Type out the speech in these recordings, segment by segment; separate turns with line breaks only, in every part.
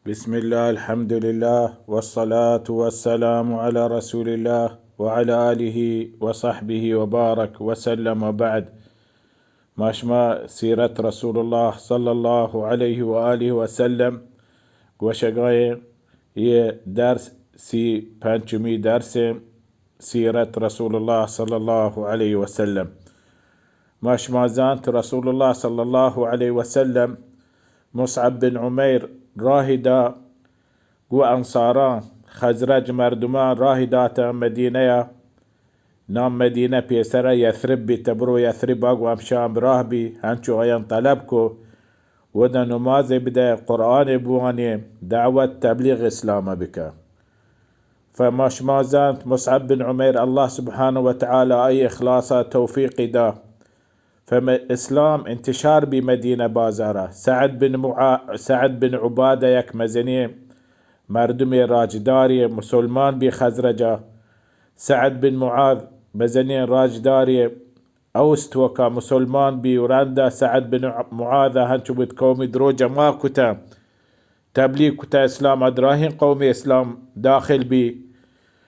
بسم الله، الحمد لله، والصلاة والسلام على رسول الله وعلى آله وصحبه وبارك وسلم. وبعد، ماشما سيرة رسول الله صلى الله عليه وآله وسلم وشغاية هي درس سي بانشمي درس سيرة رسول الله صلى الله عليه وسلم. ماشما زانت رسول الله صلى الله عليه وسلم مصعب بن عمير راهدا و انصاران خزرج مردمان راهداتا مدينة نام مدينة بيسرة يثرب بتبرو يثرب اقوام شام راهبي هنشو غيان طلبكو ودا نمازي بدا قرآن بواني دعوة تبليغ اسلام بك. فماش ما زانت مصعب بن عمير الله سبحانه وتعالى اي اخلاصا توفيق دا فما اسلام انتشار بمدينة بازارة. سعد بن عبادة يك مزني مردمي راجداري مسلمان بخزرجة. سعد بن معاذ مزني راجداري اوست وكا مسلمان بيوراندا. سعد بن معاذ هنشو بتقومي دروجة ما كتا تبليغ كتا اسلام ادراهين قومي اسلام داخل بي.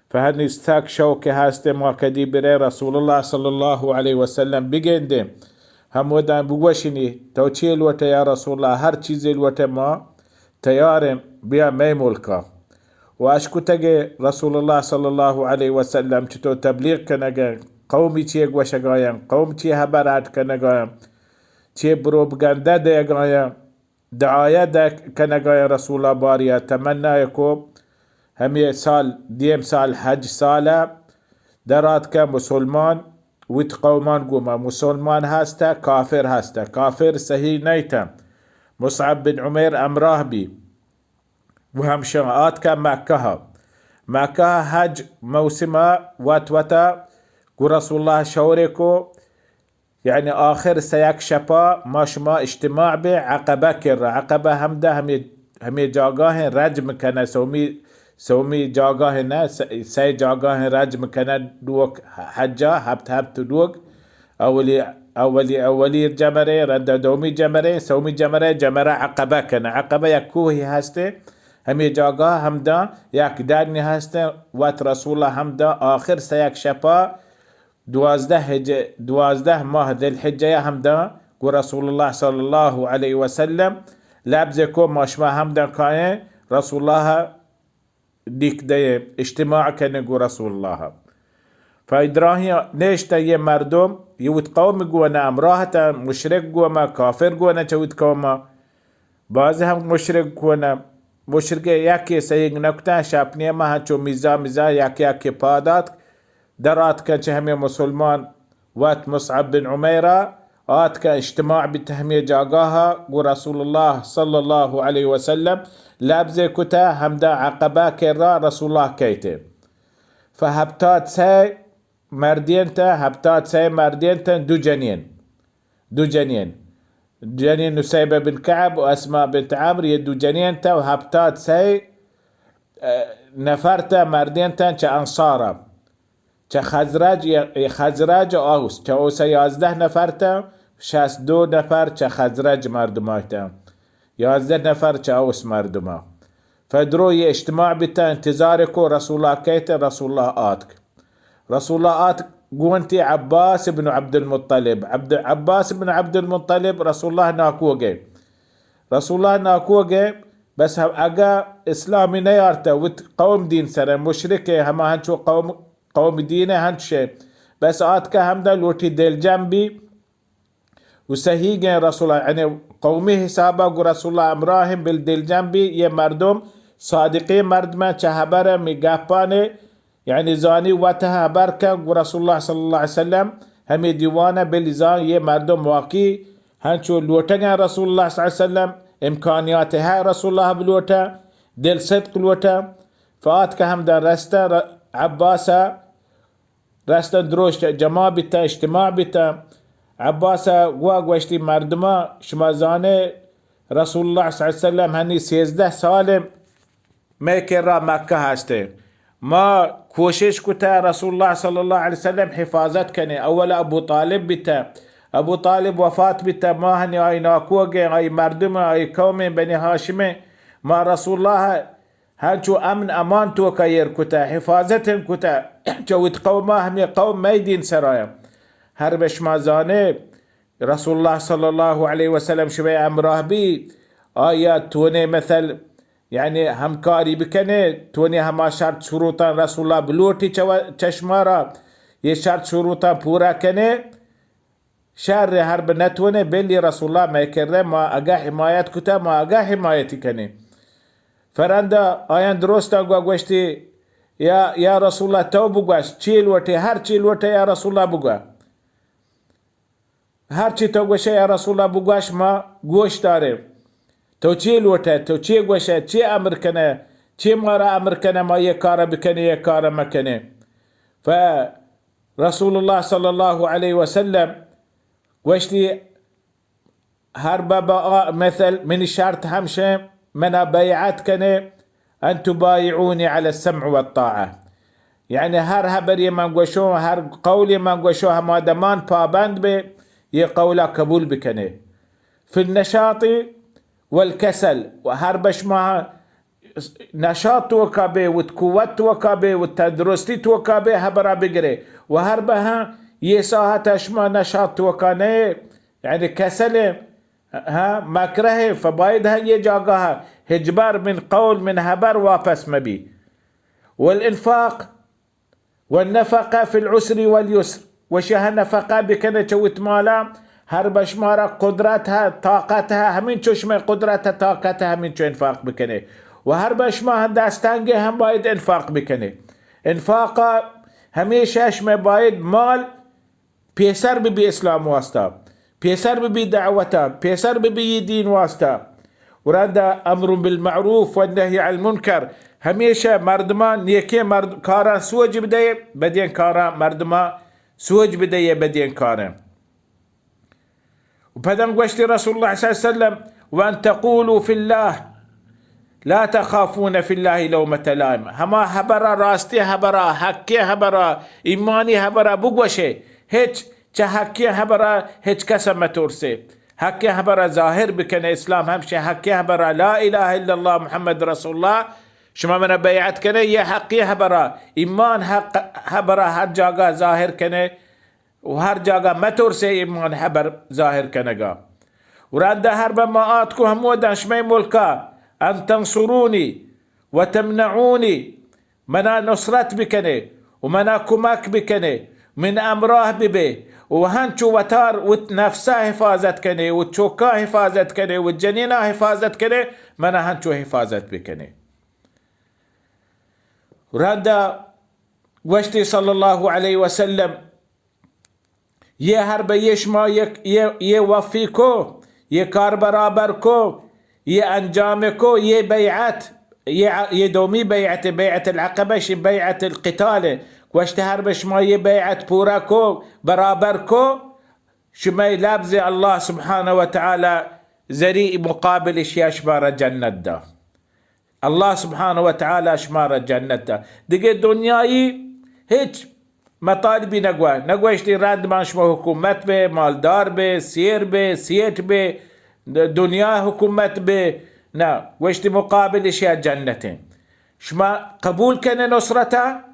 فهني استاك شوكي هاستي ما كدي بري رسول الله صلى الله عليه وسلم بيجندي هم ودان بوشني توچي الوتا يا رسول الله هر چيز الوتا ما تيارم بيا ميمولكا واشكو تجي رسول الله صلى الله عليه وسلم چتو تبليغ كنگا قومي چي وشگايان قوم چي هبرات كنگا چي بروبگنده ديگايا دعاية دا كنگا رسول الله باريا تمنى يكو همي سال ديم سال حج سالة درات كمسلمان ويت قومان قوما مسلمان هاستا كافر هاستا كافر سهي نيتا. مصعب بن عمير امراه بي وهم شاءات كان مكة حج موسمة وات رسول الله شوريكو يعني آخر سياك شپا ماشما اجتماع بي عقبة كر عقبة همدا همي جاگاه رجم كنا سومي جاگاه نا سي جاگاه رجم كنا دوك حجا هبت دوك اولي جمره رد دومي جمره سومي جمره عقبة كنا عقبة يكوهي هسته همي جاگاه همدا يك داني هسته وات رسول الله همدا آخر سياك شپا 12 ماه ذي الحجة همدا قو رسول الله صلى الله عليه وسلم لابزكو ماشما همدا كاين رسول الله ديك دي اجتماع كان قو رسول الله. فإدراهي نيشتا يه مردم يوت قوم قوانا امراهتا مشرك قواما كافر قوانا چوت قوما بعض هم مشرك قوانا مشرك يكي سيق نكتا شابنية ما هنچو ميزا يكي پادات درات كان همي مسلمان وات مصعب بن عميرة آت كان اجتماع بتهمية جاقاها ورسول الله صلى الله عليه وسلم لابزي كتا همدا عقبا كرا رسول الله كيته. فهبتات سي مردينتا دو جنين نسيبة بن كعب وأسماء بنت عمرو يدو جنينتا وهبتات سي نفرتا مردينتا چه انصارا چه خزرج اوس چه اوس 11 نفرتا 62 نفر چه خزرج مردماتا 11 نفر چه اوس مردما. فدرو يه اجتماع بتا انتظاركو رسول الله كيت رسول الله آتك قونتي عباس بن عبد المطلب عباس بن عبد المطلب رسول الله ناكوغي بس اگا اسلامي نيارتا وت قوم دين سر مشركه هما هنشو قوم دينه هنشه بس آتكا همدا لوتي دل جنبي وسهيجن رسول الله يعني قومي حسابا رسول الله امراهم بالدل جنبي يه مردم صادقين مردما چهبره ميگاپانه يعني زاني واتها بركة رسول الله صلى الله عليه وسلم همي ديوانه بالزان يه مردم واقعي هنشو لوتنگا رسول الله صلى الله عليه وسلم امكانياتها رسول الله بلوتا دل صدق لوتا. فآتكا همدا رستا عباسا رستا دروش جماع بتا اجتماع بتا عباسا واقوشتي مردما شمازانه رسول الله صلى الله عليه وسلم هني 13 سالم ميكرا مكة هاسته ما کوشش كتا رسول الله صلى الله عليه وسلم حفاظت كنه. اولا ابو طالب وفات بتا ما هني اي ناكوغي اي مردم اي قوم بني هاشم ما رسول الله هانشو أمن أمان توكا يركتا حفاظتهم كتا جوت قومهم يقوم ما يدين سرايا هربش ما زاني رسول الله صلى الله عليه وسلم شبه أمره بي آيات توني مثل يعني همكاري بكنه توني هما شرط شروطا رسول الله بلوتي چشمارا ये शर्त शुरूता पूरा कने शर हर्ब नतवने बेली रसूलुल्लाह मैं कर रहे माँ अगा हिमायत कुता माँ अगा हिमायती कने فرنده آیان درست گوشتی یا رسول الله تو بگوش چیل وٹه هر چیل وٹه یا رسول الله بگو هر چی تو گوشه یا رسول الله بگوش ما گوش داریم تو چیل وٹه تو چی گوشه چی امر کنه چی ما را امر کنه ما یک کار بکنه یک کار مکنه فرسول الله صلی الله علیه وسلم گوشتی هر بابا مثل من شرط همشه من بيعت كنه أن تبايعوني على السمع والطاعة يعني هر هبر من قوشو هر قول من قوشو هما دمان پابند به يقولا قبول بكنه في النشاط والكسل وهر بش ما نشاط وكابه وتقوت وكابه وتدرستي وكابه هبرا بقره وهر بها يساها تشما نشاط وكانه يعني كسل ها مكره فبايد هي جاغها هجبر من قول من هبر واپس مبي والإنفاق والنفقة في العسر واليسر وشها نفقة بكنا چوت مالا هر بشمارة قدرتها طاقتها همين چوش ما قدرتها طاقتها همين چو انفاق بكنا وهر بشما دستانگه هم بايد انفاق بكنا انفاق هميشش ما بايد مال پیسر ببي اسلام واسطة پیسر ببي دعوتا پیسر ببي دين واسطة ورد امر بالمعروف والنهي عن المنكر هميشه مردمان نيكي كارا سوج بديه بدين كارا مردما سوج بديه بدين كارا وبدم قوشتي رسول الله صلى الله عليه وسلم وان تقولوا في الله لا تخافون في الله لومة لائم هما هبرا راستي هبرا حكي هبرا ايماني هبرا بقوشه هيج چه حكي هبرا هيج كسم تورسي حكي هبرا ظاهر بكن اسلام همشي حكي هبرا لا اله الا الله محمد رسول الله شما من بيعت كنه يا حقي هبرا ايمان حق هبرا هر جاگا ظاهر كنه وهر جاگا متورسي ايمان هبر ظاهر كنگا ورد هر بما آتكو همودن شمي ملكا ان تنصروني وتمنعوني منا نصرت بكنه ومنا كماك بكنه من امراه ببي وهنچو وتار وتنفسا حفاظت کنه وتشوكا حفاظت کنه وتجنينا حفاظت کنه منا هنچو حفاظت بکنه رد وشتي صلى الله عليه وسلم ये हर बयश मा ये वफी को ये कार बराबर को ये अंजाम को ये बैعت ये دومي बैعت العقبة बैعت القتال واشتهر بشما ये बैعت पूरा को बराबर को شما لابز الله سبحانه وتعالى زري مقابل اشياء شمارة جنة دا الله سبحانه وتعالى شمارة جنة دا دقي دنياي هيج مطالبي نقوى اشتي راند ما شما حكومت به مالدار به سير به سيت به دنيا حكومت به نا واشتي مقابل اشياء جنتين شما قبول كان نصرتها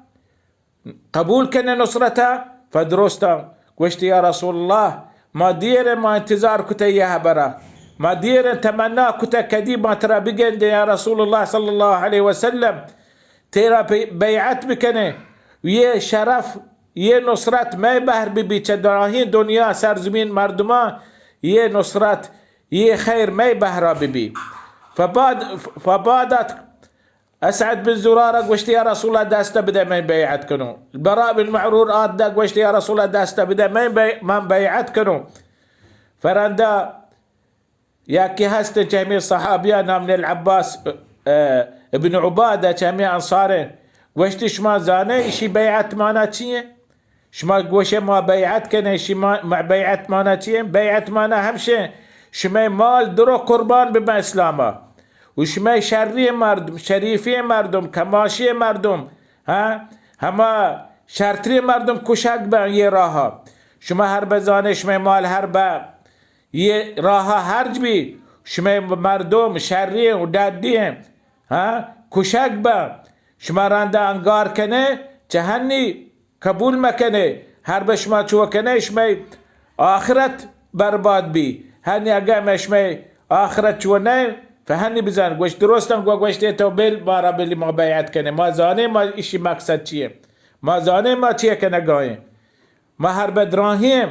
قبول كان نصرتها فدرستا واشتي يا رسول الله ما دير ما انتظار كتا يا برا ما دير تمنى كتا كدي ما ترى بجند يا رسول الله صلى الله عليه وسلم ترى بيعت بكنه ويه شرف ये नुसरत मैं बहर भी चदराही दुनिया सरजमीन मर्दमा ये नुसरत ये खैर मैं बहरा भी فبادت اسعد بن زرارة قشت يا رسول الله داستا بدا من بيعت كنو البراء بن معرور دا قشت يا رسول الله داستا بدا من بيعت كنو فرندا يا كي هستن جميع الصحابيان من العباس ابن عبادة جميع انصاره قشت شما زانه اشي بيعت مانا چيه شما گوشه ما بیعت کنه شما بیعت مانا چیه بیعت مانا همشه شما مال درو قربان به اسلاما و شما شری مردم شریفی مردم کماشی مردم ها همه شرطری مردم کشک به یه راها شما هر بزانه شما مال هر به یه راها هرج بی شما مردم شری و دادی کشک با شما رنده انگار کنه چه هنی قبول مکنه هر به شما چو کنه شما آخرت برباد بی هنی اگه شما آخرت چو نه فهنی بزن گوشت درستم گوشت تو بل بارا بلی ما بیعت کنه ما زانه ما ایشی مقصد چیه ما زانه ما چیه کنه گاهی ما هر به دراهیم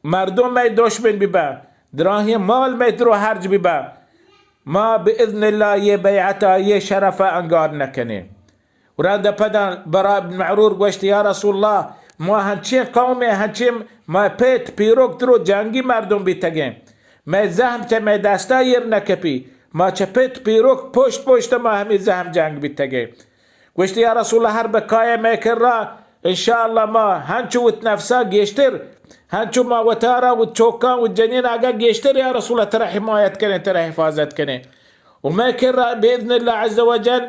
مردم می دشمن بیبا دراهیم مال می درو حرج بیبا ما باذن الله یه بیعتا یه شرفا انگار نکنه ورانده پدن برا ابن معرور گوشت یا رسول الله ما هنچین قومه هنچین ما پیت پیروک درو جنگی مردم بیتگیم ما زهم چه ما دستا یر نکپی ما چه پیت پیروک پشت ما همی زهم جنگ بیتگیم گوشت یا رسول الله هر بکای میکر را انشاءالله ما هنچو وت نفسا گیشتر هنچو ما وتارا و چوکان و جنین آگا گیشتر یا رسول الله ترى حمایت کنه ترى حفاظت کنه و میکر را باذن الله عز وجل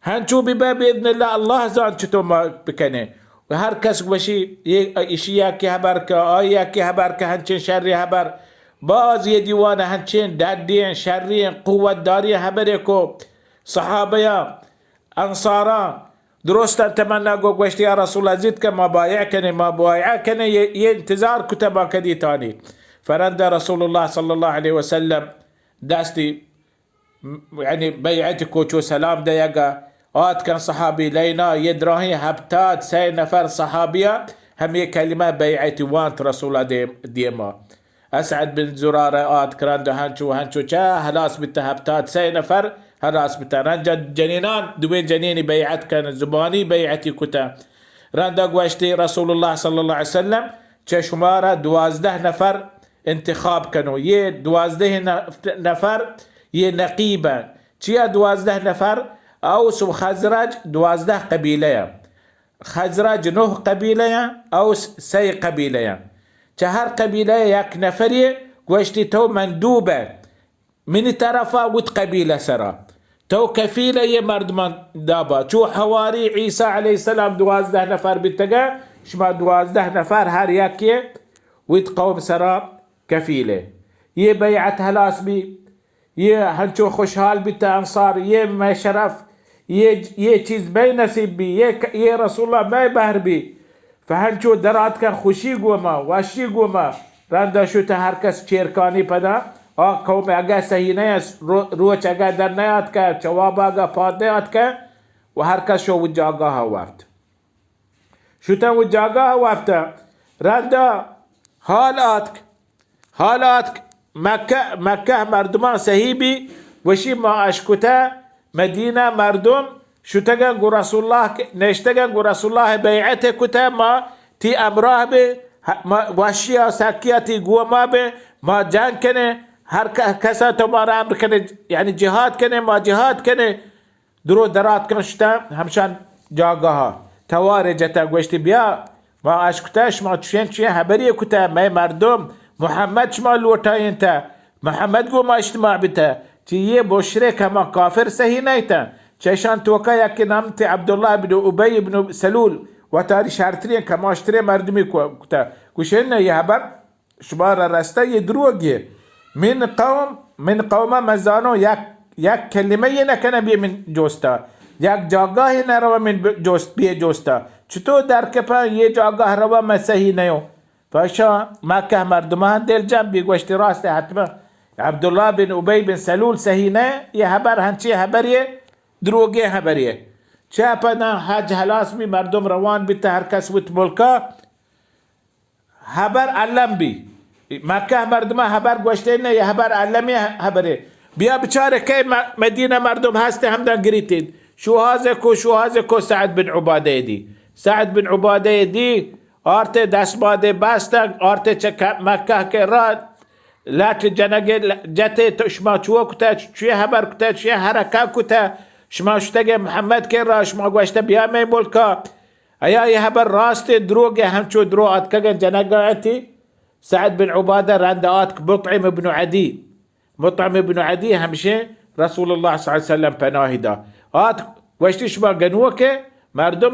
هنچو ببا باذن الله الله زان چطور ما بکنه و هر کس بشی ایشی که هبر که آیا که هبر که هنچین شری هبر باز یه دیوان هنچین دادین شرین قوت داری هبره کو صحابه انصارا درست تمنا گوشت یا رسول الله زید که ما بایع کنه یه انتظار کتبا کدی تانی فرند رسول الله صلی الله علیه وسلم دستی يعني بيعتي كوچو سلام ديگا آت كان صحابي لينا يدراهي هبتات سي نفر صحابية هم كلمة بيعتي وانت رسول ديما أسعد بن زرارة آت كراندو هنشو چا هلاس بتا هبتات سي نفر هلاس بتا رنجا جنينان دوين جنيني بيعت كان زباني بيعتي كتا رندا قواشتي رسول الله صلى الله عليه وسلم چه شمارة 12 نفر انتخاب كانوا يه 12 نفر یه نقیبه چیه 12 نفر اوس و خزرج 12 قبیله خزرج 9 قبیله اوس 3 قبیله چه هر قبیله یک نفریه گوشتی تو مندوبه من طرفا ود قبیله سرا تو کفیله یه مردمان دابا چو حواری عیسی علیه السلام 12 نفر بیتگه شما 12 نفر هر یکیه ود قوم سرا کفیله یه بیعت هلاس بی یه هنچو خوشحال بیتا انصار یه ما شرف یه چیز بی نصیب بی یه رسول الله بی بهر بی فهنچو درات کن خوشی گوما واشی گوما رنده شوتا هر کس چیرکانی پدا قوم اگه صحیح نیست روچ اگه در نیاد که جواب اگه پاد نیاد که و هر کس شو وجاگاه ها وفت شوتا وجاگاه ها وفت رنده حالات مکه مردمان صحیبی وشی ما اشکتا مدینه مردم شتگن گو رسول الله نشتگن گو رسول الله بیعت کتا ما تی امراه به وشی ساکیاتی گو ما به ما جنگ کنه هر کسا تو ما را امر کنه یعنی جهاد کنه ما جهاد کنه درو درات کن شتا همشان جاگه ها تواره جتا گوشتی بیا ما اشکتاش ما چیه حبری کتا ما مردم محمد شما لوٹائیں تا محمد گو ما اجتماع بتا چی یہ بشرک ہما کافر صحیح نہیں تا چیشان توقع یکی نام تی عبداللہ بن ابی بن سلول و تاری شارترین کما اشتری مردمی کتا کشن یہ حبر شما را رسته یہ دروگی من قوم مزانو یک کلمه یہ نکنه بی من جوستا یک جاگاه نروا من بی جوستا چطور در کپا یہ جاگاه روا من صحیح نیو فاشا مكة مردمان دل جنبي گوشتی راسته حتما عبدالله بن ابي بن سلول سهينه یه هبر هنچی هبریه دروگه هبریه چه پنا حج هلاس بی مردم روان بی هر کس وت ملکا هبر علم بی مكة مردمان هبر گوشته نه یه هبر علمی هبریه بیا بچاره که مدینه مردم هسته همدن گریتید شو هازه کو سعد بن عباده دی آرت دست باده بستن آرت چه مکه که را لات جنگه جته شما چوه کتا چوه هبر کتا چوه حرکه کتا شما شتگه محمد که را شما گوشته بیا می ملکا ایا یه هبر راست دروگه همچو درو آت کگن جنگه آتی سعد بن عباده رنده آت مطعم ابن عدی همشه رسول الله صلی اللہ علیہ وسلم پناهی دا آت گوشتی شما گنوه که مردم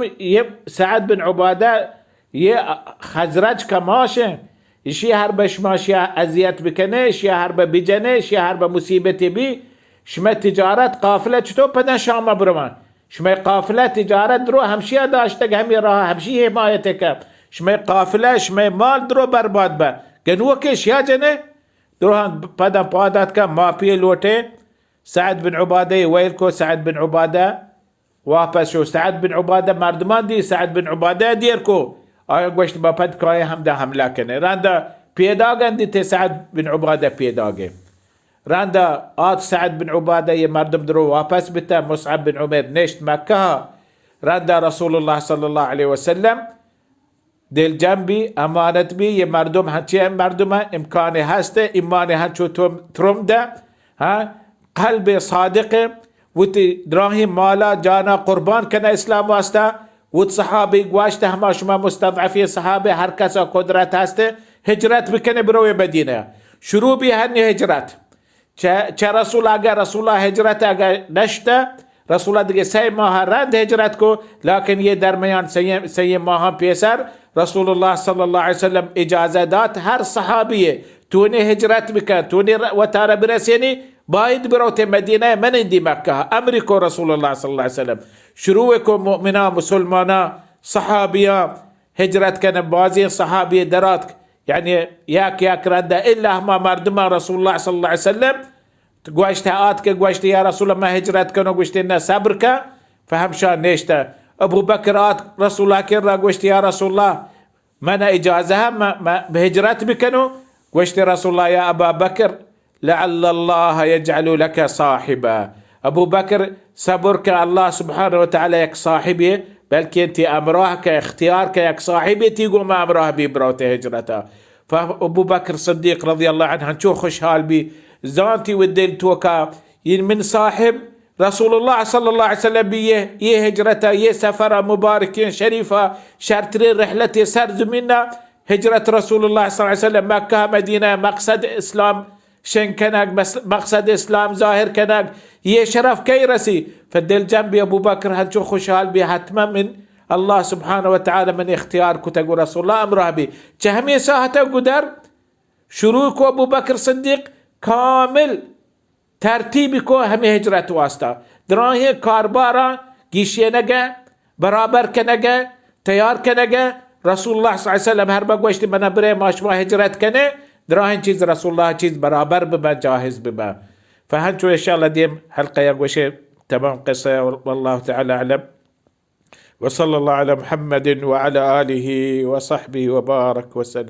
سعد بن عباده یه خزرج کماشه إشي هرب شماشيا أزيات بكنه إشي هرب بجنه إشي هرب مصيبتي بي شما تجارت قافلة چطور پدن شام برمان شما قافلة تجارت درو همشي داشتك همي راه همشي حمايتك شما قافلة شما مال درو برباد با گنوكش يا جنه درو پدن پادات کا ما پی لوٹه سعد بن عبادة ويلكو سعد بن عبادة واپس شو سعد بن عبادة مردمان دي سعد بن عبادة ديركو آیا گوشت با پد کای هم ده حمله کنه رنده پیدا گندی ته سعد بن عباده پیدا گه رنده آت سعد بن عباده یه مردم درو واپس بته مصعب بن عمر نشت مکه رنده رسول الله صلی الله علیه وسلم دل جنبی امانت بی یه مردم هنچه مردم امکان هسته ایمان هنچو ترم ده قلب صادق وتی دراهی مالا جانا قربان کنه اسلام واسطه ود صحابي گواشته همه شما مستضعفی صحابه هر کسا قدرت هسته هجرت بکنه بروی مدینه شروع بی هنی هجرت چه رسول اگر رسول الله هجرت اگر نشته رسول الله دیگه 3 ماه رند هجرت کو لكن یه درمیان 3 ماه پیسر رسول الله صلی الله علیه وسلم اجازه داد هر صحابیه تونی هجرت بکن تونی وتاره برسینی باید بروت مدینه من اندی مکه امریکا رسول الله صلی الله علیه وسلم شروع کو مؤمنا مسلمانا صحابيا هجرت كان بازي صحابي درات يعني ياك رد الا ما مردما رسول الله صلى الله عليه وسلم قواشت آتك قواشت يا رسول الله ما هجرت كانوا قواشت إنه صبرك فهمشان نيشتا أبو بكر آت رسول الله كرا قواشت يا رسول الله من إجازها ما بهجرت بكنوا قواشت رسول الله يا أبا بكر لعل الله يجعل لك صاحبا أبو بكر صبرك الله سبحانه وتعالى يك صاحبي بلكي أنت أمراهك اختيارك يك صاحبي تيقو ما أمراه ببروته هجرته فأبو بكر الصديق رضي الله عنه هنشو خوشحال بي زانتي ودين توكا من صاحب رسول الله صلى الله عليه وسلم بيه هجرته يه سفر مباركين شريفة شارترين رحلتي سر زمينا هجرة رسول الله صلى الله عليه وسلم مكة مدينة مقصد إسلام شن كناك مقصد إسلام ظاهر كناك يه شرف كيرسي فالدل جنبي أبو بكر هنشو خوشحال بي حتما من الله سبحانه وتعالى من اختيار كتاقو رسول الله أمره بي چهمي ساحته قدر شروع کو أبو بكر صديق كامل ترتیبی کو همه هجرت واسطه درانه کاربارا گیشیه نگه برابر کنگه تیار کنگه رسول الله صلی الله علیه وسلم هر بگوشتی من بره ماشما هجرت کنه درانه چیز رسول الله چیز برابر ببه جاهز ببه فهنچو انشاءالله دیم حلقه یگوشه تمام قصه والله تعالى أعلم وصلى الله على محمد وعلى آله وصحبه وبارك وسلم.